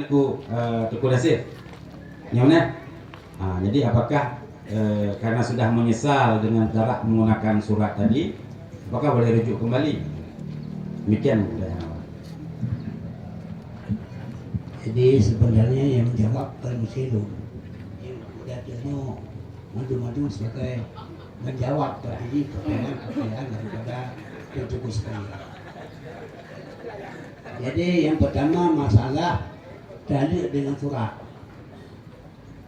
pertanyaan ku Tuku Nasir. Nyonya. Jadi apakah karena sudah menyesal dengan cara menggunakan surat tadi, apakah boleh rujuk kembali? Demikian pertanyaan awal. Jadi sebenarnya yang menjawab Al-Musilu yang sudah demo madu-madu sebagai menjawab tadi pertanyaan daripada Tuku sekalian. Jadi yang pertama masalah dalil dengan surat.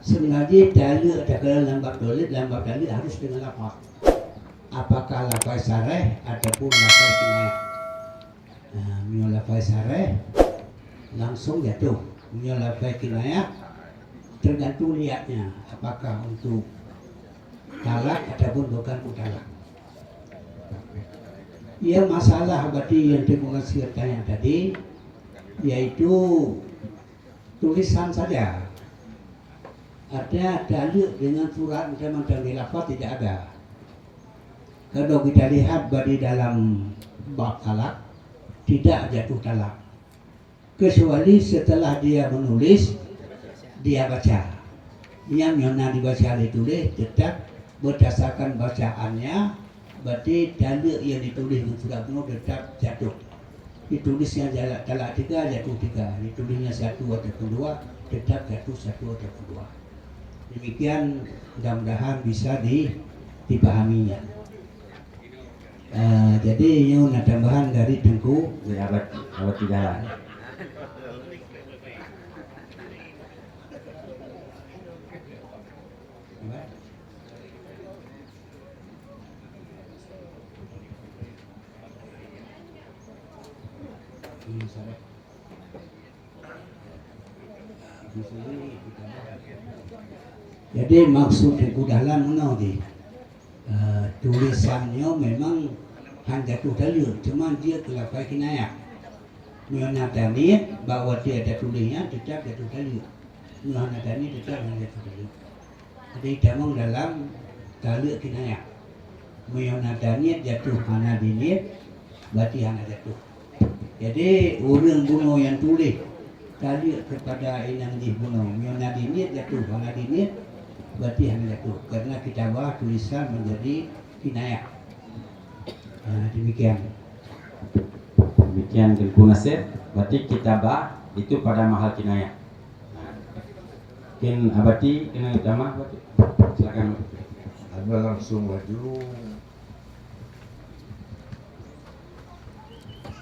Sebenarnya dalil ada lambat dalil harus dengan lafaz. Apakah lafaz sareh ataupun lafaz kinayah. Nah, lafaz sareh langsung jatuh. Lafaz kinayah tergantung niatnya. Apakah untuk talak ataupun bukan talak. Ya masalah berarti yang Tuku tanya tadi yaitu tulisan saja. Artinya dalil dengan surat macam dalil lafaz tidak ada. Kalau kita lihat di dalam bab talak tidak jatuh talak. Kecuali setelah dia menulis dia baca. Yang Yona dibaca ditulis tetap berdasarkan bacaannya. Berarti dalil yang ditulis dengan surat penuh tetap jatuh. Ditulisnya talak 3 jatuh 3. Ditulisnya 1 ataupun 2 tetap jatuh 1 ataupun 2. Demikian mudah-mudahan bisa dipahaminya. Jadi ini ada tambahan dari Tengku Abad 3. Jadi maksud Tengku Dahlan mengerti tulisannya memang hanya jatuh dalil, cuma dia kelafaz kinayah menadani bahwa dia ada tulisnya tetap jatuh dalil, menadani tetap jatuh dalil. Jadi damang dalam dalil kinayah menadani jatuh hana dinit berarti hana jatuh. Jadi orang bunuh yang tulis dalil kepada inang dibunuh menadani jatuh hana dinit berarti hanya jatuh karena kitabah tulisan menjadi kinayah. Demikian Tengku Nasir. Berarti kitabah itu pada mahal kinayah. Mungkin Abati kena utama. Silakan. Anda langsung maju.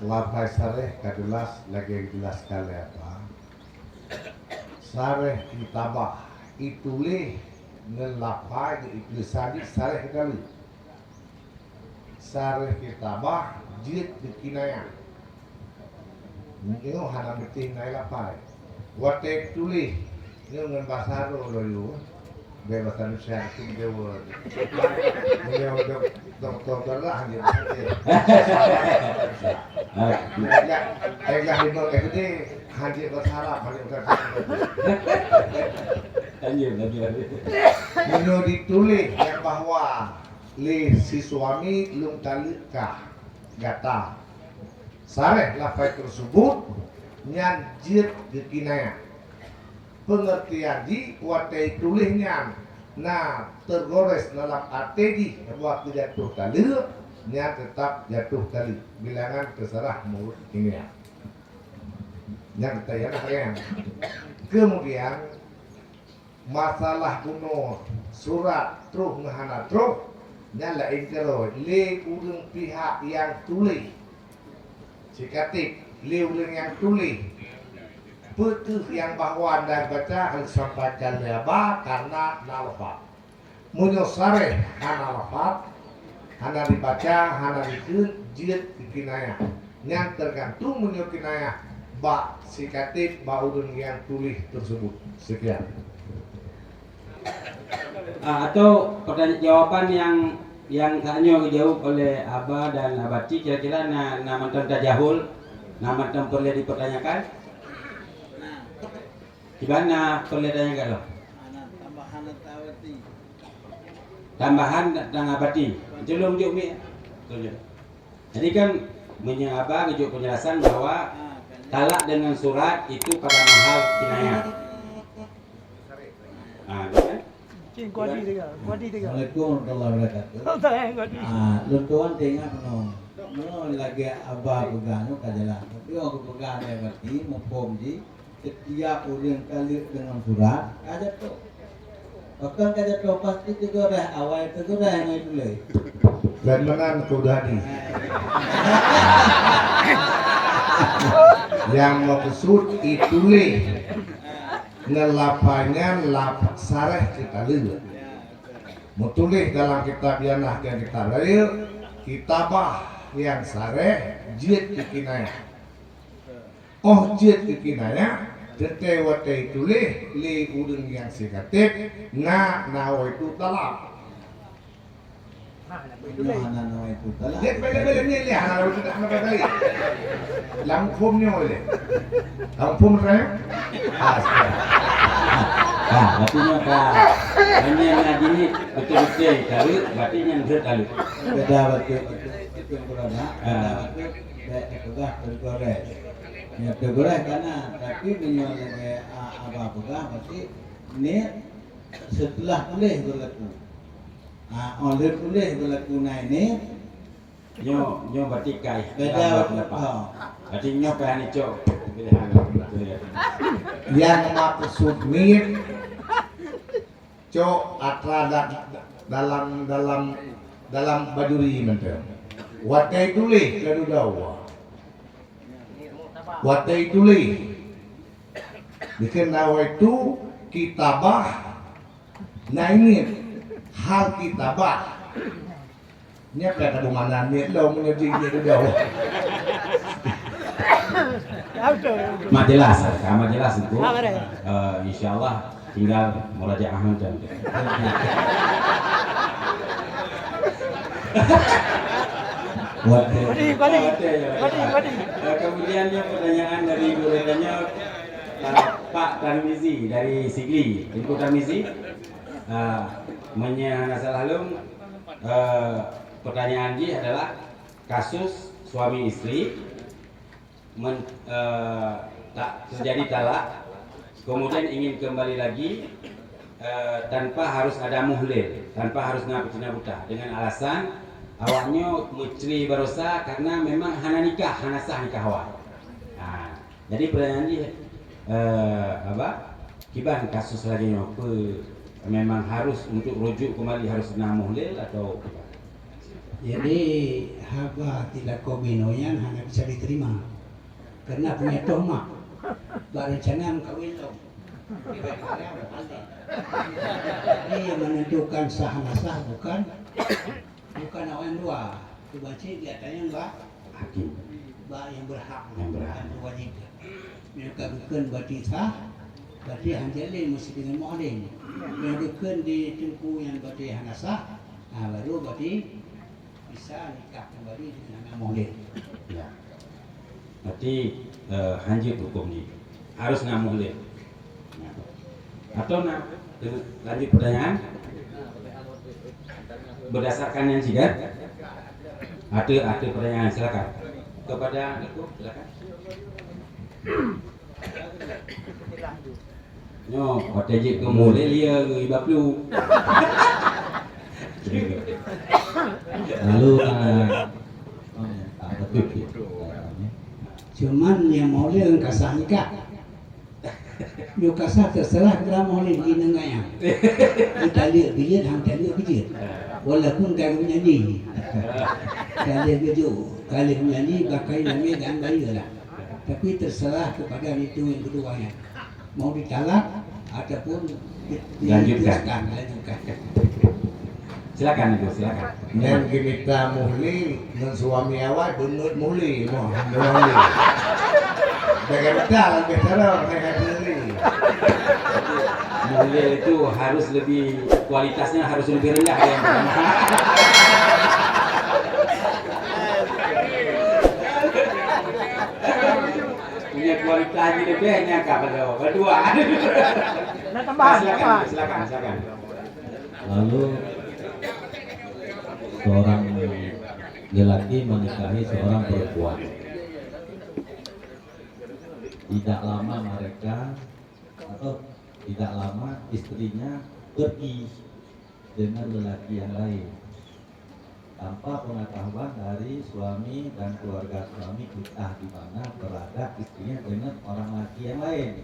Lafaz sareh kadulas lagi jelas kali apa. Sareh kitabah itulih ngelafaz itu sadis sareh kali. Sareh kitabah jilid dikinayah. Ini hana beting nai lafaz. Watek tulih ini ngan bahasa dulu. Bahasa Indonesia itu dewa. Ini dokter lah dia. Ayah lima itu haji berharap haji berharap. Ini ditulis yang bahwa si suami lung talikah gata sareh lafaz tersebut nyanjir dikinayah pengertian di watai tulisnya nah tergores dalam arti waktu jatuh dalil nya tetap jatuh dalil bilangan terserah mulut ini ya yang kita kemudian masalah kuno surat truh ngahana truh dan lain kalau le urang pihak yang tulis sikatik le urang yang tulis betul yang bahwa anda baca harus sampaikan leba karena nalafat munyo sare hana lafat hana dibaca hana dikeun jilid kinayah yang tergantung munyo kinayah ba sikatik ba urang yang tulis tersebut. Sekian. Atau pertanyaan jawaban yang hanya dijawab oleh Abah dan Abati kira-kira nama tajahul nama perlu dipertanyakan gimana perlu ditanyakan loh tambahan dan Abati belum jauh. Jadi kan Abah ngejuk penjelasan bahwa talak dengan surat itu pada mahal kinayah. Ah, kan? Assalamualaikum warahmatullahi wabarakatuh. Luntuan tengah no lagi abah pegang no kajalan. Tapi aku pegang dia berarti mempom di setiap orang kali dengan surat kaja tu. Bahkan kaja tu pasti tegurah awal tegurah yang itu leh. Dan menan kudani. Yang maksud itu leh. Ngelapannya lap sareh kita lihat. Mutulih dalam kitab yanah yang kita lihat kitabah yang sareh jid kikinaya. Oh jid kikinaya tete wate tulih li udeng yang sikatip na nawa itu talak. Hana no itu telah. Lihat bela-bela ni lihat nawa itu tak nak balik. Langkumnya oleh. Langkum raya. Nah, artinya kak, hanya ngaji ini betul-betul kali, berarti yang berkali. Beda waktu itu corona, beda waktu pegang tergoreh. Ya tergoreh karena tapi menjual lagi apa pegang berarti ini setelah boleh berlaku. Oleh boleh berlaku nah ini Nyo berarti kai. beda waktu. Berarti nyo kai ni cok. Pilihan. Yang maksud mir cok atrada dalam baduri menteri. Watai tuli kadu dawa. Watai tuli. Bikin dawa itu kitabah. Nah ini hal kitabah. Ini apa kadu mana ni lo menjadi dia dawa. Majelas, majelas itu. Insyaallah tinggal murajaah dan. Kemudian yang pertanyaan dari Ibu Redanya Pak Tarmizi dari Sigli, Ibu Tarmizi Halum pertanyaan dia adalah kasus suami istri tak terjadi talak, kemudian ingin kembali lagi tanpa harus ada muhlil, tanpa harus nak cina buta, dengan alasan awaknya mencuri barosa karena memang hana nikah, hana sah nikah awak. Nah, jadi pertanyaan dia kiban kasus lagi apa memang harus untuk rujuk kembali harus nak muhlil atau apa? Jadi haba tidak kobinoyan hanya bisa diterima karena punya tohma berencana kawin lo. Ini yang menentukan sah sah bukan awan dua. Dibaca kelihatannya enggak Hakim. yang berhak Yang wajib. Mereka bukan berarti sah, berarti hanjalin mesti dengan mu'alin. Yang bukan di tempuh yang berarti hana sah, baru berarti bisa nikah kembali dengan mu'alin. Ya. Berarti hanjit hukum ni harus nak muhlil. Atau nak lanjut pertanyaan berdasarkan yang jika ada pertanyaan, silakan kepada itu, silakan. Nyo, otajik ke muhlil dia ke ibaplu. Lalu betul. Cuman yang mu'alin kasah nikah. Yo kasah terserah kepada mu'alin di nengayan. Kita lihat biliat hang lihat bijir. Walaupun kami menyanyi, kalian keju, kalian menyanyi bakai namanya dan bayilah. Tapi terserah kepada itu yang keduanya. Mau ditalak ataupun Lanjutkan. lanjutkan. Silakan Ibu, silakan. Dan kita muhli dengan suami awak benut muhli muhli. Bagaimana betul bicara mereka sendiri. Muhlil itu harus lebih kualitasnya harus lebih rendah dari yang pertama. Punya kualitas lebih hanya kalau berdua. Silakan. Lalu seorang lelaki menikahi seorang perempuan. tidak lama mereka atau tidak lama istrinya pergi dengan lelaki yang lain tanpa pengetahuan dari suami dan keluarga suami, entah di mana berada istrinya dengan orang laki yang lain,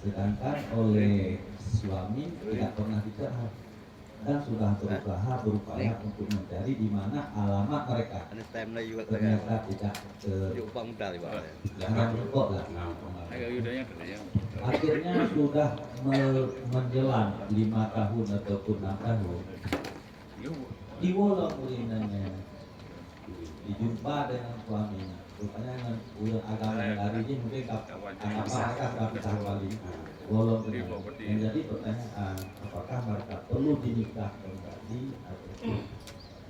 sedangkan oleh suami tidak pernah dicerai dan sudah berupaya untuk mencari di mana alamat mereka, ternyata tidak jangan rokok lah. Akhirnya sudah menjelang 5 tahun ataupun 6 tahun diwolong ulinannya, dijumpa dengan suaminya, rupanya dengan ulang agama dari ini mungkin apakah kita wali wolong menjadi pertanyaan apakah mereka perlu dinikah kembali atau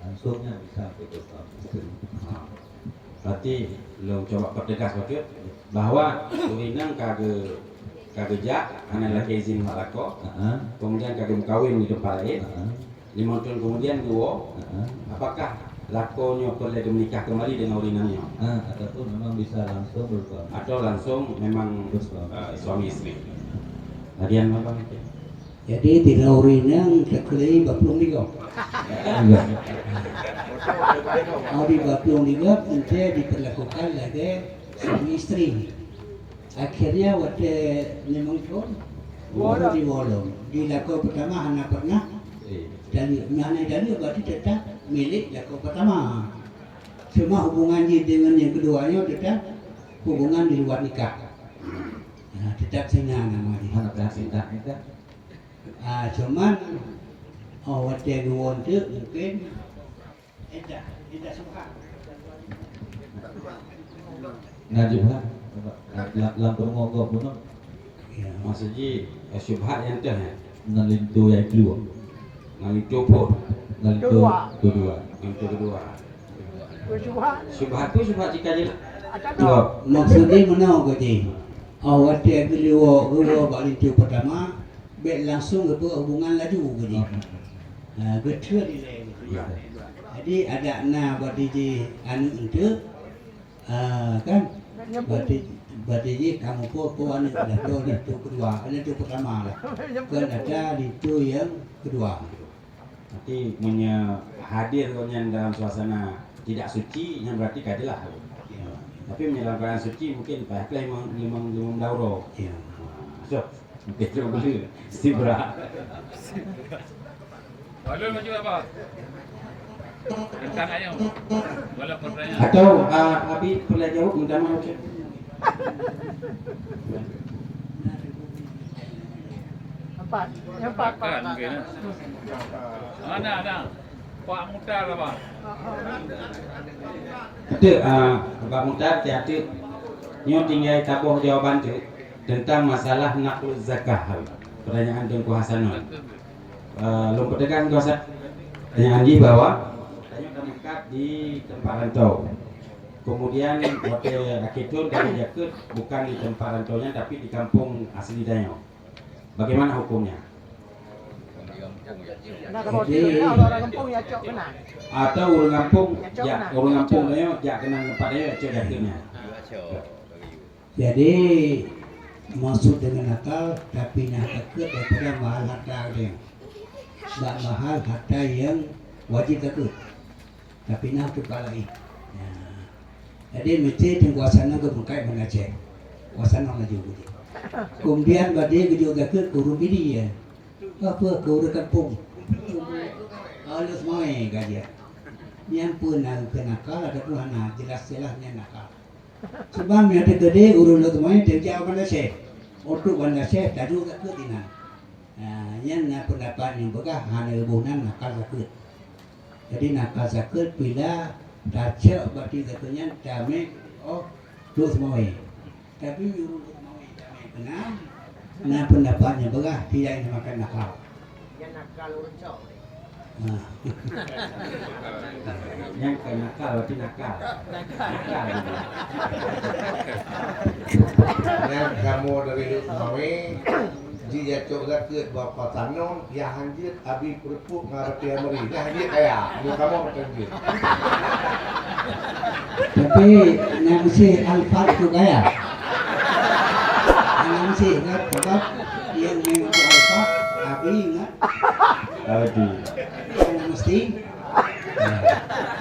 langsungnya bisa putus suami istri. Berarti lo coba pertegas waktu bahwa ulinang kagejak anak laki izin malako, kemudian kagem kawin di tempat lain, 5 tahun kemudian dua, apakah lakonyo boleh menikah kembali dengan ulinannya? Ataupun memang bisa langsung bersuami Atau langsung memang suami istri. Hadian apa? Jadi tidak urinang sekali baplung liga. Mau di baplung liga nanti diperlakukan lagi suami istri. Akhirnya waktu 5 tahun baru diwolong. Di laku pertama hanya pernah dan mana dari berarti tetap milik laku pertama. Cuma hubungannya dengan yang keduanya tetap hubungan di luar nikah. Nah, tetap senang namanya. anak cinta itu Cuman waktu yang wontek mungkin tidak suka. najibah lampur mogok pun Ya. Maksudnya syubhat yang teh ya. nalintu yang keluar Nang copot nalintu kedua yang kedua. Syubhat itu syubhat jika je. Maksudnya mana kau waktu yang kedua balik itu pertama, bet langsung ke hubungan laju kau kedua nilai. Jadi ada berarti di anu itu kan berarti kamu po anu ada itu kedua, ada itu pertama lah. Kan ada itu yang kedua. Nanti hadir kau dalam suasana tidak suci yang berarti kadilah. Tapi menyelenggarakan suci mungkin payahlah limang dauro. Ya. So, mungkin coba beli istibra. Walau maju apa? Tentang aja. Walau pertanyaan. Atau Abi boleh jawab minta maaf. Yang empat. Kan mungkin. Ada. Pak Mutar apa? Itu Pak Mutar tiada nyo tinggal tabuh jawaban tu tentang masalah naqlu zakah. Pertanyaan Tengku Hasanul. Lumpur tekan kuasa pertanyaan di bawah. Tanya dekat di tempat rantau. Kemudian hotel Akitur dari Jakut bukan di tempat rantaunya tapi di kampung asli Danau. Bagaimana hukumnya? Nah, kalau dia orang kampung ya cok kena. Atau orang kampung dia jak kenang tempat dia cek Jakutnya. Jadi maksud dengan nakal tapi nak takut daripada mahal harta dia. Mahal harta yang wajib takut. Tapi nak terpalai. Jadi mesti tengkuasana ke bengkai mengaceh. Kuasana maju budi. Kemudian badai ke takut kurung bidi ya. Apa kurung kampung. Halus mai gadia. Yang pun nak nakal ada pun nak jelas-jelasnya nakal. Sebab yang gede urun lo semuanya terjauh mana sih? Untuk mana sih? Tadi juga ketina. Yang nak pendapat yang begah hanya hubungan nakal sakit. Jadi nakal sakit bila dace berarti katanya kami lo semuanya. Tapi urun lo semuanya kami kenal. Nah pendapatnya begah tidak yang makan nakal. Yang nakal urun cok. Yang nakal berarti nakal. Yang kamu dari Mami jika coba ke bapak tanon ya hanjir abi perpuk ngarep ya meri ya hanjir kayak lu kamu berjanji Tapi yang si alfa itu kaya. Jangan sih ingat sebab yang mengucapkan Abi ingat Abi. yang mesti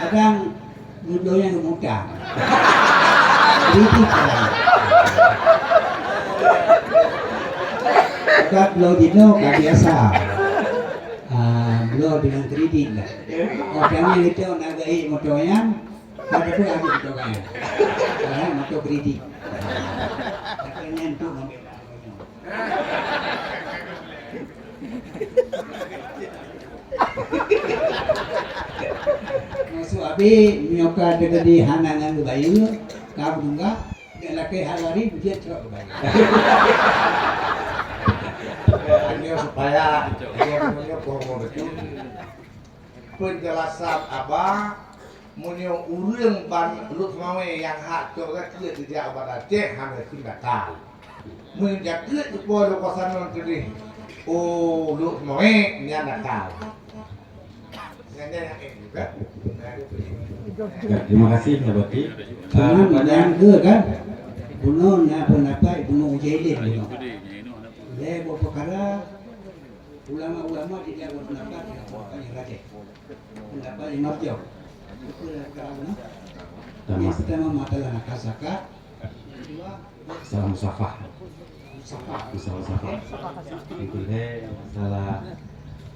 kadang judulnya muda. Kritik kan. Sebab lo dino kan biasa. Lo dengan kredit lah. Orangnya itu nagai motonya, ada pun ada motonya. Orang moto kredit. Akhirnya itu membela. Masuk abi nyoka dengan di hanangan bayu, kamu enggak, dia laki halari dia cok bayu. Hanya supaya dia punya bohong betul. Penjelasan abah punya urang ban lut mawe yang hak tu kan dia tidak abah Aceh hanya tindakan. Menjak dia tu boleh kosan nanti ni. Oh lut mawe ni nakal. Yang yang ini juga. Terima kasih ya Bati. Cuman yang ke kan, bunuh na pendapat bunuh jadi bunuh. Lebo perkara ulama-ulama tidak berpendapat yang paling rajin. Pendapat yang marjah. Itu perkara mana? Yang pertama masalah nakal zakat, kedua Salam musafah. musafah. Salam musafah. Itu salah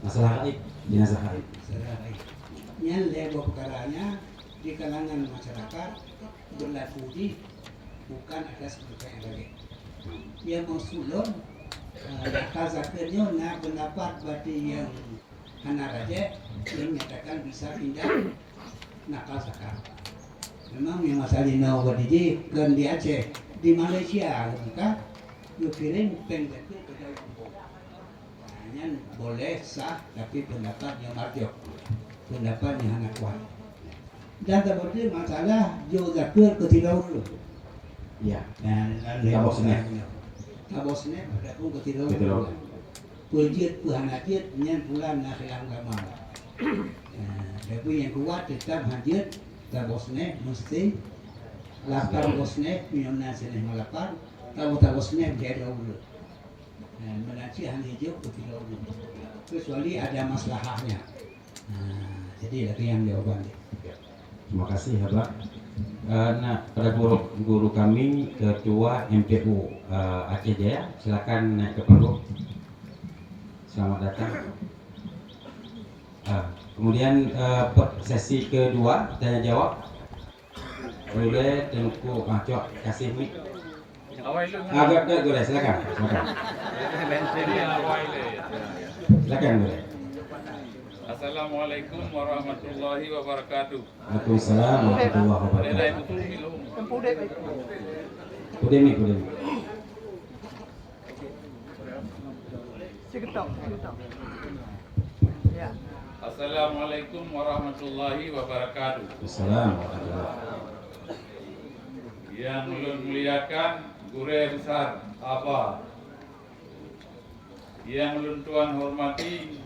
masalah gaib, jenazah gaib. Yang lebo perkaranya di kalangan masyarakat berlaku di bukan atas perkara yang rajin. Yang mausulun nakal zakatnya nak pendapat berarti yang hana raja yang menyatakan bisa pindah nakal zakat. Memang yang masalah di Nawab di kan di Aceh, di Malaysia mereka kirim pengganti ke dalam kampung. Hanya boleh sah tapi pendapat yang marjah, pendapat yang hana kuat. Dan seperti masalah jo zakat ketilau dulu. Iya. Dan Tabosnya pada pun ketilau. Pujit puhanajit nyen pulang nak hilang agama. Tapi yang kuat tetap hajit tabosnya mesti lapar bosnya minumnya sini malapar. Tahu tabosnya jadi dulu. Menaci hanya hijau ketilau dulu. Kecuali ada masalahnya. Jadi lagi yang jawaban. Terima kasih Abah. Nah, pada guru kami Ketua MPU Aceh Jaya, silakan naik ke panggung. Selamat datang. Kemudian sesi kedua tanya jawab. Boleh Tengku Cok kasih mic. Agak boleh silakan. Silakan boleh. Assalamualaikum warahmatullahi wabarakatuh. Waalaikumsalam warahmatullahi wabarakatuh. Kudemi. Assalamualaikum warahmatullahi wabarakatuh. Assalamualaikum. Yang ulun muliakan Guru Besar Abah, yang ulun tuan hormati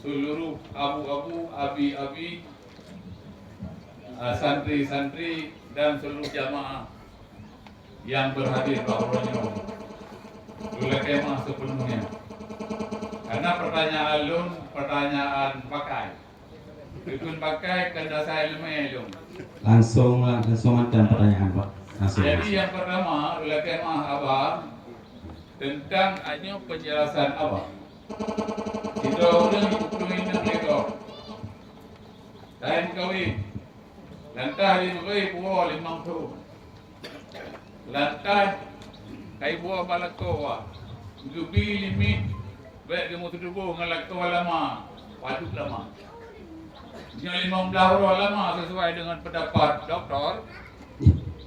seluruh abu-abu, abi-abi, santri-santri dan seluruh jamaah yang berhadir bahwanya oleh kemah sepenuhnya. Karena pertanyaan lun, pertanyaan pakai. Ikun pakai kena saya ilmu. Langsung mantan pertanyaan Pak. Langsung. Jadi yang pertama oleh kemah abah tentang hanya penjelasan abah. Kita orang dikumpulin mereka. Time kawin. Lantah limai buah 50. Lantah kai buah balakowa. Gubi limit. Baik kamu tuduh ngalakto lama. Waduk lama. Yang 15 orang lama sesuai dengan pendapat doktor.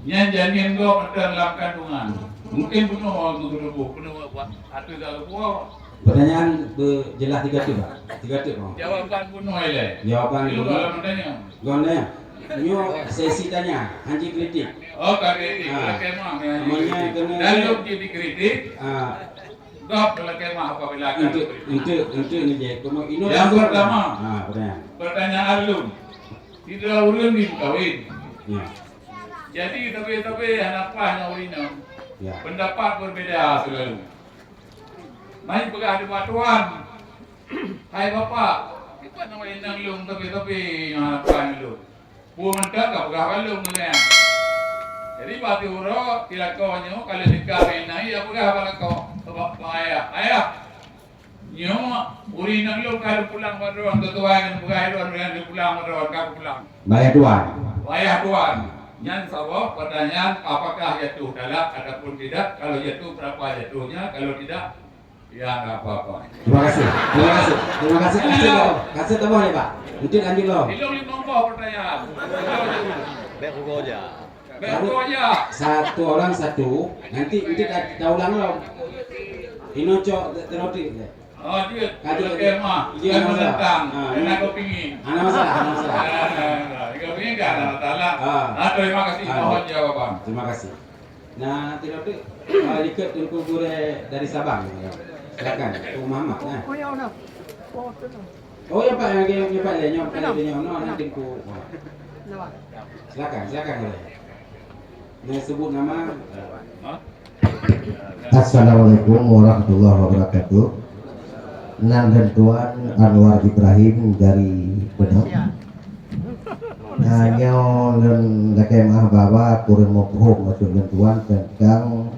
Yang janin gua dalam kandungan. Mungkin penuh orang tuduh penuh hati dalam buah. Pertanyaan jelas 3 tu Pak. 3 tu Pak. Jawaban penuh ile. Jawaban Lu dulu. kalau bertanya. Gondnya. Nyo sesi tanya, anji kritik. Oh, kritik, kemah. Namanya kena Lalu dia dikritik, gap kemah apabila akan untuk ni je. Como ino yang pertama, pertanyaan. pertanyaan lu, tidak urun di kawin. Ya. Jadi tapi anak apa yang urino? Ya. Pendapat berbeda selalu. Mari pegah di batuan. Hai bapak, kita nak indang lung tapi ngapain lu? Pu mentak kau pegah balung tu kan. Jadi batu uro tidak kau nyu kalau nikah nai ya pegah balako. Bapak ayah. Nyu uri nang lu kalau pulang batuan tuan pegah luar dengan pulang batuan kau pulang. Bayar tuan. Ayah tuan. Yang sabab pertanyaan apakah jatuh dalak ataupun tidak. Kalau jatuh berapa jatuhnya, kalau tidak ya enggak apa-apa. Terima kasih. Kasih tambah nih Pak. Mungkin ambil lo. Hilong lima pertanyaan. Bergo aja. Berko aja. Satu orang satu. Nanti kita ulang lo. Ino cok teroti. Oh dia. Kaji Kemah. Dia Yang menentang. Ah, Karena kau pingin. Ana masalah. Kau pingin kan ada masalah. Ah. Terima kasih mohon jawaban. Terima kasih. Nah, teroti ikut Tunku Gure dari Sabang. Silakan, Tuh Muhammad. Nah. Oh ya nak. Oh tu. Oh ya Pak, yang Pak le nyom kali nyom no nanti ku. Nama. Silakan boleh. Nah, sebut nama. Assalamualaikum warahmatullahi wabarakatuh. Nan dan Tuan Anwar Ibrahim dari Benang. Hanya dan lekemah bahwa kurang mohon maksud dan Tuan tentang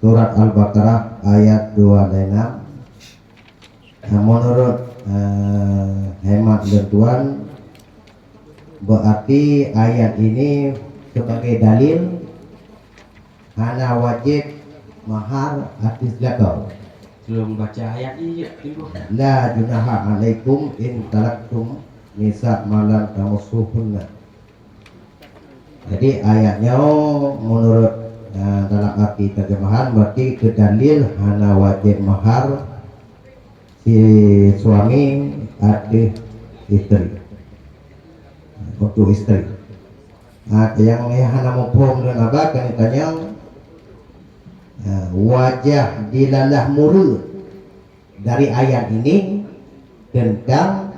surat Al-Baqarah ayat 26. Menurut hemat dan Tuan berarti ayat ini sebagai dalil hana wajib mahar artis lakau. Sebelum baca ayat ini, tunggu. La junaha alaikum in talaktum nisa malam tamusuhunna. Jadi ayatnya menurut dalam arti terjemahan berarti kedalil hana wajib mahar si suami adik istri untuk istri. Yang hana mufhum dan apa kan ditanya wajah dilalah murud dari ayat ini tentang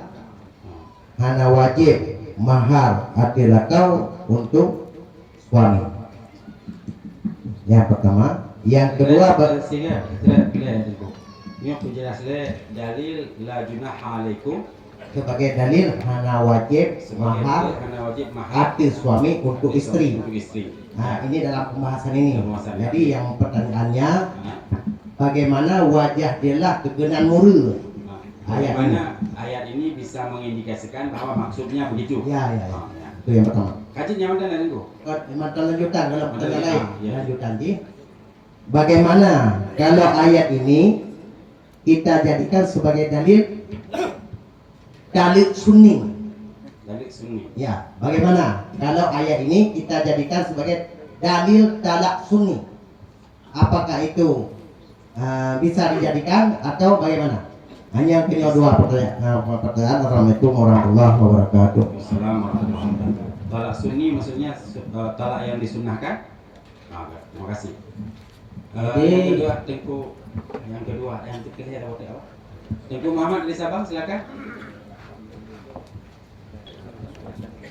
hana wajib mahar atilakau untuk suami. Yang pertama, yang kedua sehingga tunggu. Ini aku jelas dalil la junaha alaikum sebagai dalil hana wajib mahar hana wajib mahar atil suami untuk istri. Untuk istri. Nah, ini dalam pembahasan ini. Pembahasan. Jadi yang pertanyaannya bagaimana wajah dialah kegenan murud. Ayat ini. Bagaimana ayat ini bisa mengindikasikan bahwa maksudnya begitu. Ya. Ya. Itu yang pertama. Kaji nyaman dan tunggu. Mata lanjutan kalau pertanyaan lain. Ya. Lanjutan di. Bagaimana kalau ayat ini kita jadikan sebagai dalil sunni? Dalil sunni. Ya, bagaimana kalau ayat ini kita jadikan sebagai dalil talak sunni? Apakah itu bisa dijadikan atau bagaimana? Hanya kedua pertanyaan. Assalamualaikum warahmatullahi wabarakatuh. Assalamualaikum warahmatullahi wabarakatuh. Talak sunni maksudnya talak yang disunnahkan? Terima kasih. Yang kedua, yang ketiga ada apa? Tengku Muhammad dari Sabang, silakan.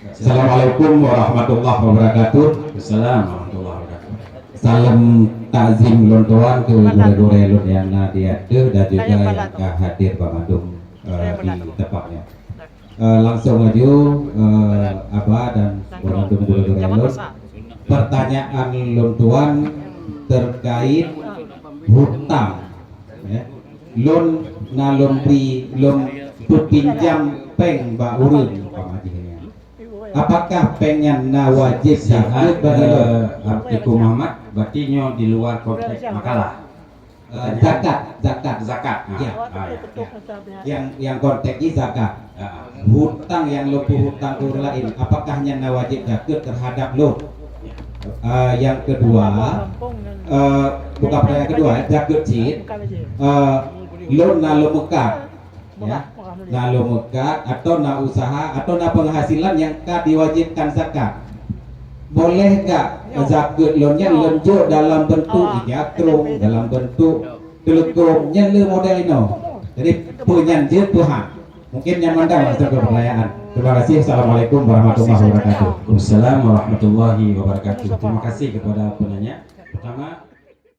Assalamualaikum warahmatullahi wabarakatuh. Assalamualaikum warahmatullahi wabarakatuh. Salam takzim lontoan ke gure-gure lun yang diadu dan juga yang hadir Pak Madum di tempatnya. Langsung aja Abah dan Madum gure-gure lun. Pertanyaan lontoan terkait hutang. Ya. Lon nalon pri lon pinjam peng ba urun Pak Haji. Apakah pengen wajib zakat bagi Abdiku Muhammad berarti nyo di luar konteks makalah. zakat. Ya. Yang konteksnya zakat. Hutang yang lo hutang ke orang lain, apakah nyo wajib zakat terhadap lo? Yang kedua, bukan pertanyaan kedua, zakat cid, lo nalo mekat. Ya, lalu mekat atau na usaha atau na penghasilan yang diwajibkan zakat. Boleh gak zakat lonnya lenjuk dalam bentuk ijatrung, dalam bentuk telekomnya le model ini. Jadi penyanjir Tuhan. Mungkin yang mandang masuk ke pertanyaan. Terima kasih. Assalamualaikum warahmatullahi wabarakatuh. Waalaikumsalam warahmatullahi wabarakatuh. Terima kasih kepada penanya. Pertama